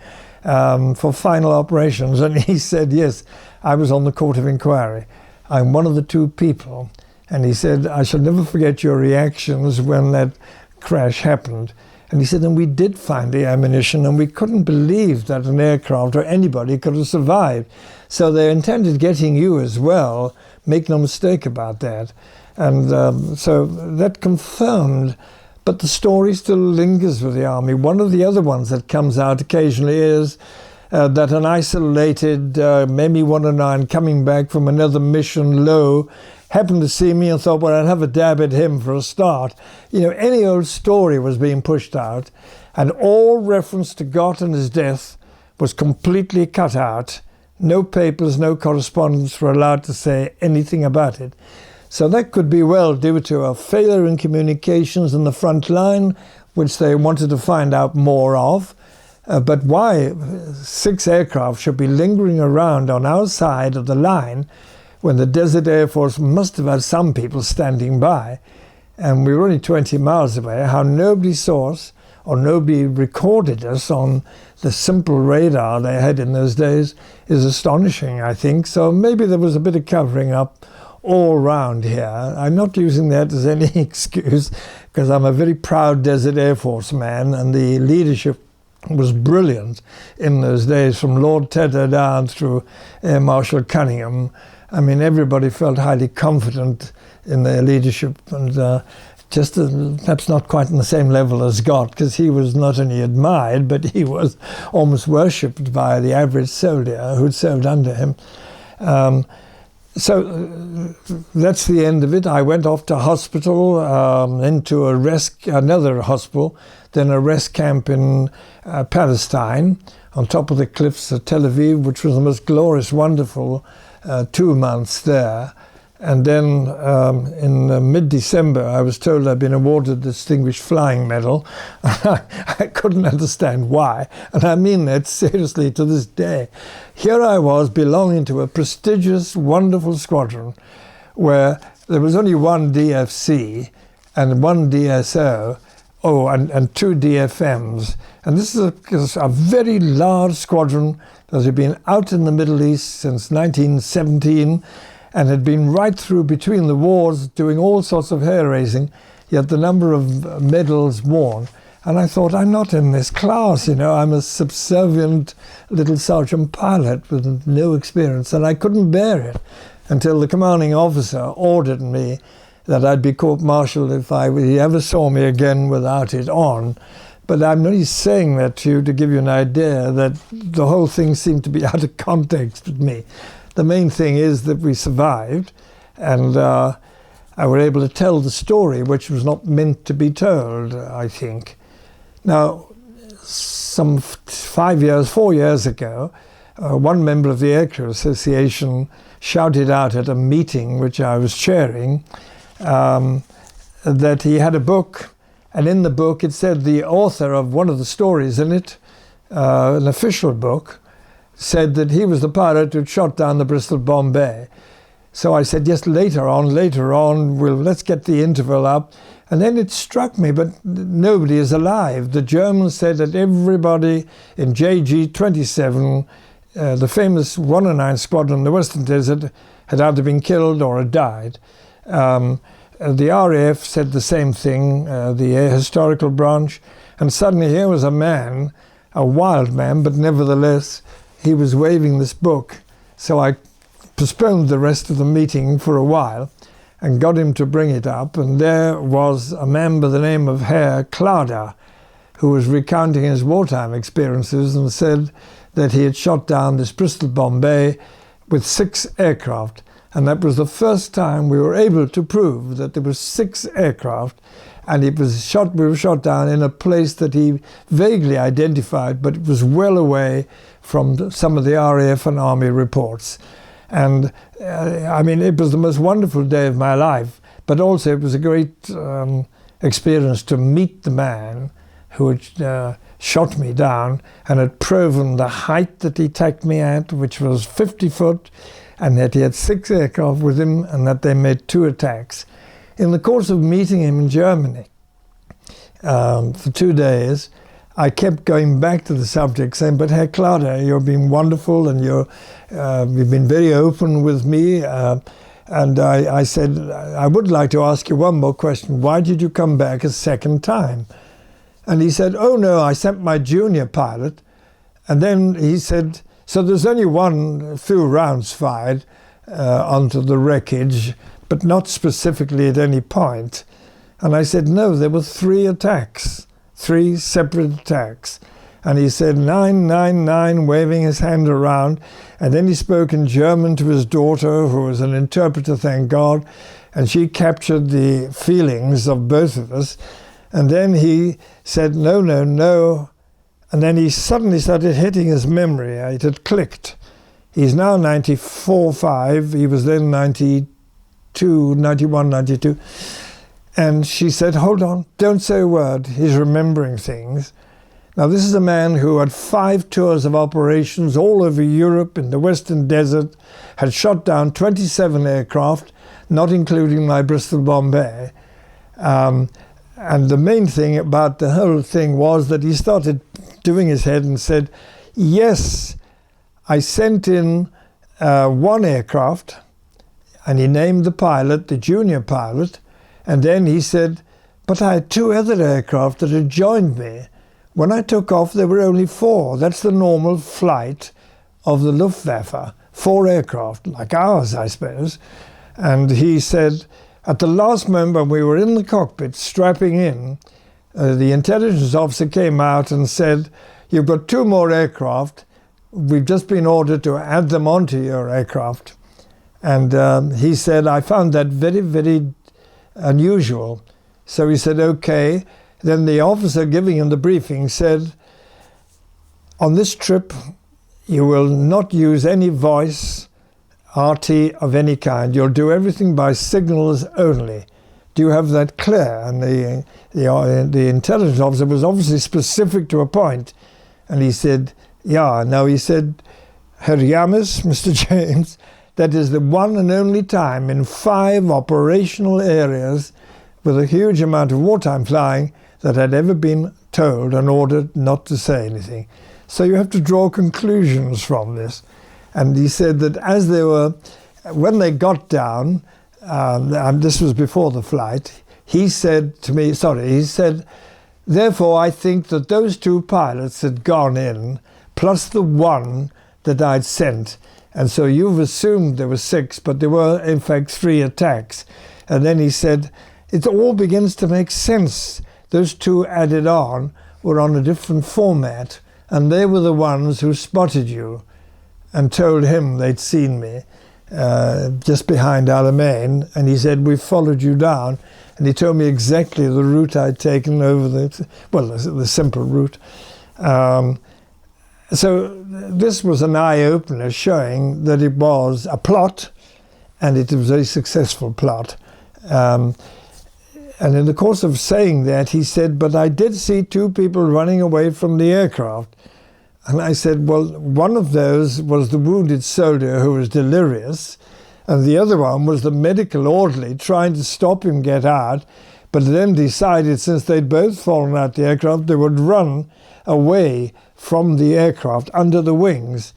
Speaker 1: for final operations." And he said, "Yes, I was on the court of inquiry. I'm one of the 2 people." And he said, "I shall never forget your reactions when that crash happened." And he said, "And we did find the ammunition, and we couldn't believe that an aircraft or anybody could have survived. So they intended getting you as well. Make no mistake about that." And so that confirmed. But the story still lingers with the army. One of the other ones that comes out occasionally is that an isolated ME-109 coming back from another mission low happened to see me and thought, well, I'd have a dab at him for a start. You know, any old story was being pushed out, and all reference to Gott and his death was completely cut out. No papers, no correspondence were allowed to say anything about it. So that could be well due to a failure in communications in the front line, which they wanted to find out more of. But why 6 aircraft should be lingering around on our side of the line when the Desert Air Force must have had some people standing by, and we were only 20 miles away, how nobody saw us or nobody recorded us on the simple radar they had in those days is astonishing, I think. So maybe there was a bit of covering up all round here. I'm not using that as any excuse, because I'm a very proud Desert Air Force man, and the leadership was brilliant in those days, from Lord Tedder down through Air Marshal Cunningham. I mean, everybody felt highly confident in their leadership, and just perhaps not quite on the same level as Gott, because he was not only admired, but he was almost worshipped by the average soldier who'd served under him. So that's the end of it. I went off to hospital, into another hospital, then a rest camp in Palestine, on top of the cliffs of Tel Aviv, which was the most glorious, wonderful 2 months there. And then in mid-December, I was told I'd been awarded the Distinguished Flying Medal. I couldn't understand why, and I mean that seriously to this day. Here I was belonging to a prestigious, wonderful squadron where there was only one DFC and one DSO, and two DFMs. And this is a very large squadron that had been out in the Middle East since 1917 and had been right through between the wars doing all sorts of hair raising, yet the number of medals won. And I thought, I'm not in this class, I'm a subservient little sergeant pilot with no experience, and I couldn't bear it until the commanding officer ordered me that I'd be court-martialed if he ever saw me again without it on. But I'm only saying that to you to give you an idea that the whole thing seemed to be out of context with me. The main thing is that we survived, and I were able to tell the story, which was not meant to be told, I think. Now, some 4 years ago, one member of the Aircrew Association shouted out at a meeting which I was chairing that he had a book, and in the book it said the author of one of the stories in it, an official book, said that he was the pilot who shot down the Bristol Bombay. So I said, yes, later on, let's get the interval up. And then it struck me, but nobody is alive. The Germans said that everybody in JG 27, the famous 109 squadron in the Western Desert, had either been killed or had died. The RAF said the same thing, the Air Historical Branch. And suddenly here was a man, a wild man, but nevertheless, he was waving this book. So I postponed the rest of the meeting for a while and got him to bring it up, and there was a man by the name of Herr Klauder, who was recounting his wartime experiences and said that he had shot down this Bristol Bombay with 6 aircraft, and that was the first time we were able to prove that there were 6 aircraft, and we were shot down in a place that he vaguely identified, but it was well away from some of the RAF and Army reports. And it was the most wonderful day of my life, but also it was a great experience to meet the man who had shot me down and had proven the height that he attacked me at, which was 50 foot, and that he had 6 aircraft with him and that they made 2 attacks. In the course of meeting him in Germany for 2 days, I kept going back to the subject, saying, but Herr Klauder, you've been wonderful, and you've been very open with me. And I said, I would like to ask you one more question. Why did you come back a second time? And he said, oh no, I sent my junior pilot. And then he said, so there's only one few rounds fired onto the wreckage, but not specifically at any point. And I said, no, there were 3 attacks. 3 separate attacks. And he said 999, waving his hand around, and then he spoke in German to his daughter, who was an interpreter, thank God, and she captured the feelings of both of us. And then he said, no, no, no, and then he suddenly started hitting his memory. It had clicked. He's now 94.5, he was then 92, 91, 92. And she said, hold on, don't say a word. He's remembering things. Now, this is a man who had 5 tours of operations all over Europe in the Western Desert, had shot down 27 aircraft, not including my Bristol Bombay. And the main thing about the whole thing was that he started doing his head and said, yes, I sent in 1 aircraft, and he named the pilot, the junior pilot. And then he said, but I had 2 other aircraft that had joined me. When I took off, there were only 4. That's the normal flight of the Luftwaffe. 4 aircraft, like ours, I suppose. And he said, at the last moment, we were in the cockpit strapping in, the intelligence officer came out and said, you've got 2 more aircraft. We've just been ordered to add them onto your aircraft. And he said, I found that very, very unusual. So he said, okay. Then the officer giving him the briefing said, on this trip, you will not use any voice, RT of any kind. You'll do everything by signals only. Do you have that clear? And the intelligence officer was obviously specific to a point. And he said, yeah. Now he said, Herr James, Mr. James, that is the one and only time in 5 operational areas with a huge amount of wartime flying that I'd ever been told and ordered not to say anything. So you have to draw conclusions from this. And he said that as they were, when they got down, and this was before the flight, he said to me, therefore I think that those 2 pilots had gone in, plus the one that I'd sent. And so you've assumed there were 6, but there were in fact 3 attacks. And then he said, it all begins to make sense. Those 2 added on were on a different format, and they were the ones who spotted you and told him they'd seen me just behind Alamein. And he said, we followed you down. And he told me exactly the route I'd taken over the simple route. So this was an eye-opener, showing that it was a plot, and it was a very successful plot. And in the course of saying that, he said, but I did see 2 people running away from the aircraft. And I said, well, one of those was the wounded soldier who was delirious, and the other one was the medical orderly trying to stop him get out, but then decided, since they'd both fallen out the aircraft, they would run away from the aircraft under the wings.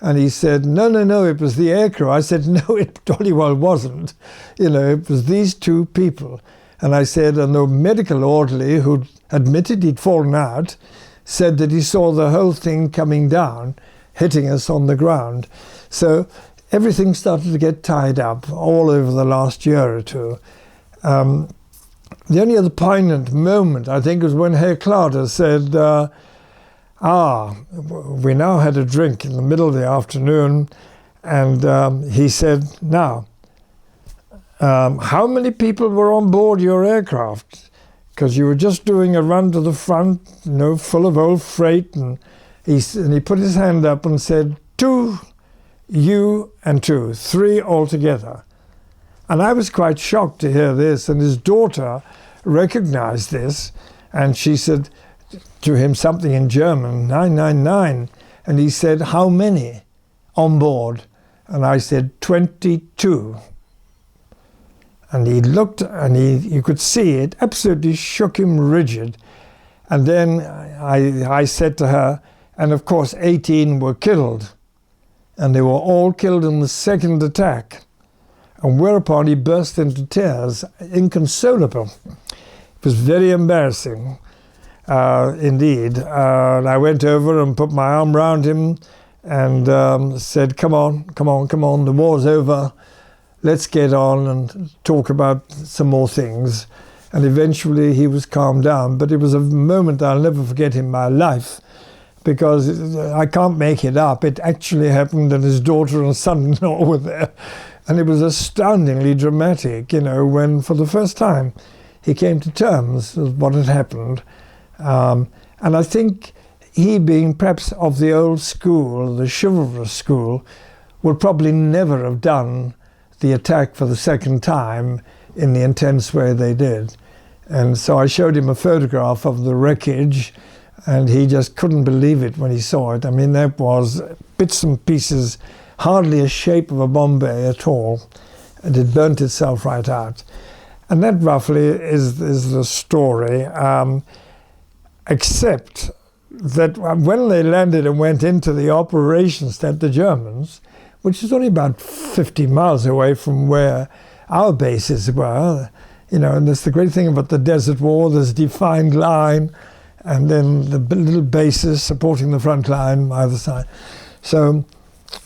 Speaker 1: And he said, no, it was the aircraft. I said, no, it jolly well wasn't. It was these 2 people. And I said, and the medical orderly, who admitted he'd fallen out, said that he saw the whole thing coming down, hitting us on the ground. So everything started to get tied up all over the last year or 2. The only other poignant moment, I think, was when Herr Klauder said, we now had a drink in the middle of the afternoon, and he said, now, how many people were on board your aircraft? Because you were just doing a run to the front, full of old freight. And he put his hand up and said, 2, you and 2, 3 altogether. And I was quite shocked to hear this. And his daughter recognized this. And she said to him something in German, 999. And he said, how many on board? And I said, 22. And he looked, and you could see it absolutely shook him rigid. And then I said to her, and of course 18 were killed. And they were all killed in the second attack. And whereupon he burst into tears, inconsolable. It was very embarrassing, indeed. And I went over and put my arm round him and said, come on, the war's over. Let's get on and talk about some more things. And eventually he was calmed down. But it was a moment I'll never forget in my life, because I can't make it up. It actually happened, and his daughter and son-in-law were there. And it was astoundingly dramatic, when for the first time he came to terms with what had happened. And I think he, being perhaps of the old school, the chivalrous school, would probably never have done the attack for the second time in the intense way they did. And so I showed him a photograph of the wreckage, and he just couldn't believe it when he saw it. I mean, that was bits and pieces, hardly a shape of a Bombay at all. And it burnt itself right out. And that roughly is the story, except that when they landed and went into the operations tent, the Germans, which is only about 50 miles away from where our bases were, and that's the great thing about the Desert War, there's a defined line, and then the little bases supporting the front line on either side. So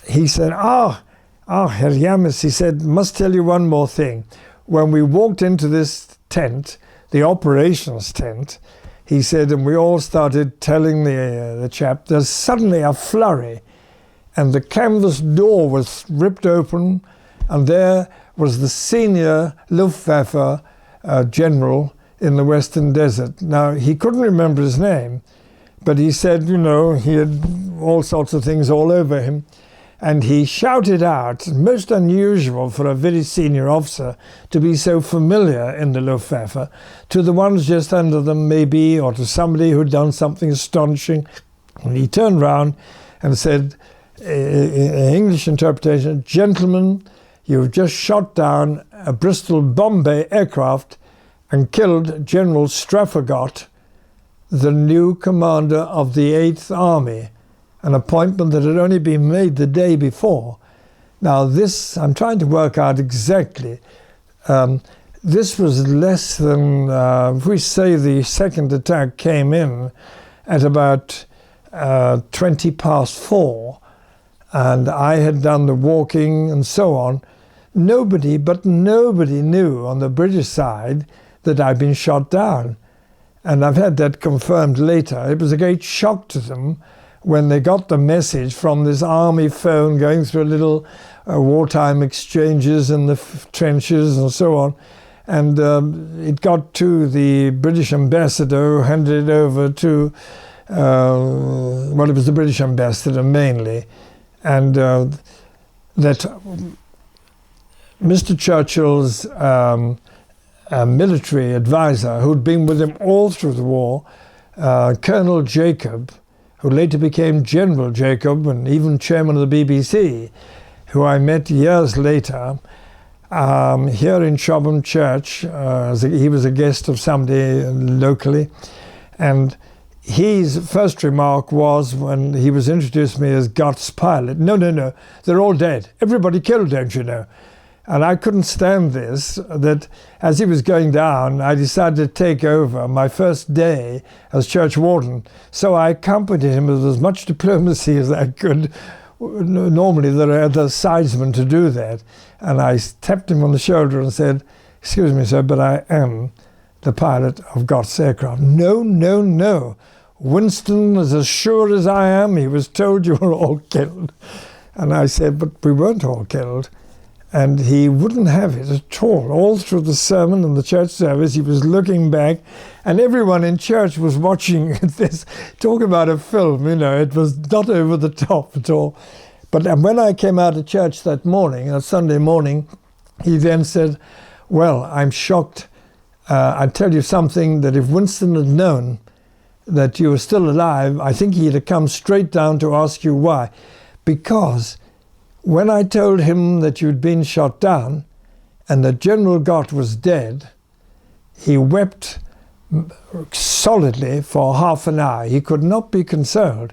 Speaker 1: he said, Herr Yamis, he said, must tell you one more thing. When we walked into this tent, the operations tent, he said, and we all started telling the chap, there's suddenly a flurry, and the canvas door was ripped open, and there was the senior Luftwaffe general in the Western Desert. Now, he couldn't remember his name, but he said, he had all sorts of things all over him. And he shouted out, most unusual for a very senior officer to be so familiar in the Luftwaffe, to the ones just under them maybe, or to somebody who'd done something astonishing. And he turned round and said, English interpretation, gentlemen, you've just shot down a Bristol Bombay aircraft and killed General Gott, the new commander of the 8th Army, an appointment that had only been made the day before. Now this, I'm trying to work out exactly, this was less than, if we say the second attack came in at about 20 past 4, and I had done the walking and so on. Nobody knew on the British side that I'd been shot down. And I've had that confirmed later. It was a great shock to them when they got the message from this army phone going through little wartime exchanges in the trenches and so on. And it got to the British ambassador, who handed it over to, well, it was the British ambassador mainly. And that Mr. Churchill's military advisor, who'd been with him all through the war, Colonel Jacob, who later became General Jacob and even chairman of the BBC, who I met years later here in Shobham Church. He was a guest of somebody locally, and his first remark was, when he was introduced to me as Gott's pilot, no, they're all dead. Everybody killed, don't you know? And I couldn't stand this, that as he was going down, I decided to take over my first day as church warden. So I accompanied him with as much diplomacy as I could. Normally there are other sidesmen to do that. And I tapped him on the shoulder and said, "Excuse me, sir, but I am the pilot of Gott's aircraft." No. Winston is as sure as I am. He was told you were all killed. And I said, "But we weren't all killed." And he wouldn't have it at all. All through the sermon and the church service, he was looking back, and everyone in church was watching this. Talk about a film, you know, it was not over the top at all. But when I came out of church that morning, on Sunday morning, he then said, "Well, I'm shocked. I tell you something, that if Winston had known that you were still alive, I think he'd have come straight down to ask you why. Because when I told him that you'd been shot down and that General Gott was dead, he wept solidly for half an hour. He could not be consoled."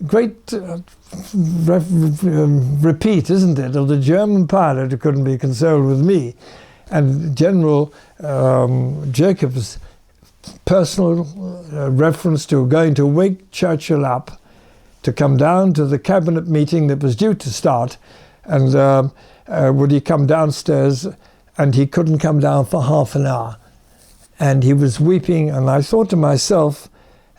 Speaker 1: Great repeat, isn't it, of the German pilot who couldn't be consoled with me. And General Jacob's personal reference to going to wake Churchill up to come down to the cabinet meeting that was due to start, and would he come downstairs, and he couldn't come down for half an hour. And he was weeping, and I thought to myself,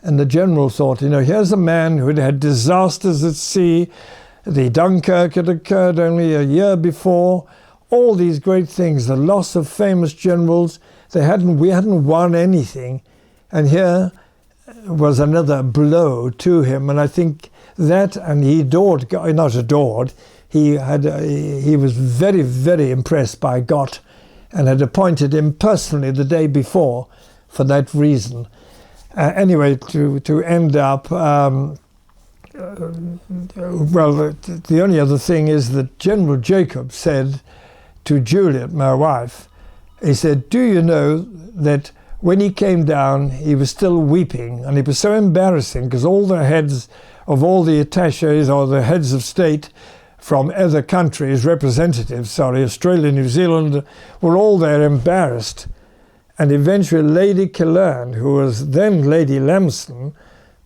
Speaker 1: and the general thought, you know, here's a man who had had disasters at sea. The Dunkirk had occurred only a year before. All these great things, the loss of famous generals, we hadn't won anything. And here was another blow to him. And I think that, and he adored, not adored, he was very, very impressed by Gott and had appointed him personally the day before for that reason. Anyway, to end up, well, the only other thing is that General Jacob said to Juliet, my wife, he said, "Do you know that when he came down, he was still weeping, and it was so embarrassing because all the heads of all the attachés, or the heads of state from other countries, representatives, Australia, New Zealand, were all there embarrassed. And eventually Lady Killern, who was then Lady Lamston,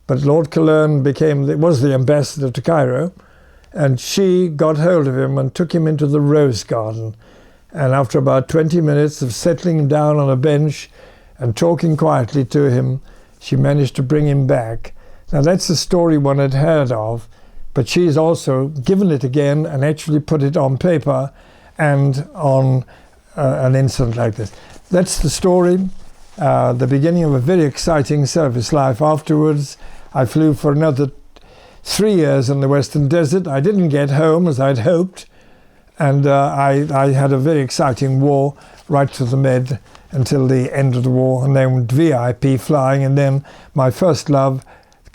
Speaker 1: but Lord Killern was the ambassador to Cairo, and she got hold of him and took him into the Rose Garden. And after about 20 minutes of settling him down on a bench and talking quietly to him, she managed to bring him back." Now that's a story one had heard of, but she's also given it again and actually put it on paper and on an incident like this. That's the story, the beginning of a very exciting service life. Afterwards, I flew for another 3 years in the Western Desert. I didn't get home as I'd hoped, and I had a very exciting war right to the Med until the end of the war, and then VIP flying, and then my first love,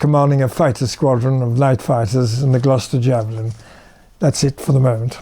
Speaker 1: commanding a fighter squadron of light fighters in the Gloucester Javelin. That's it for the moment.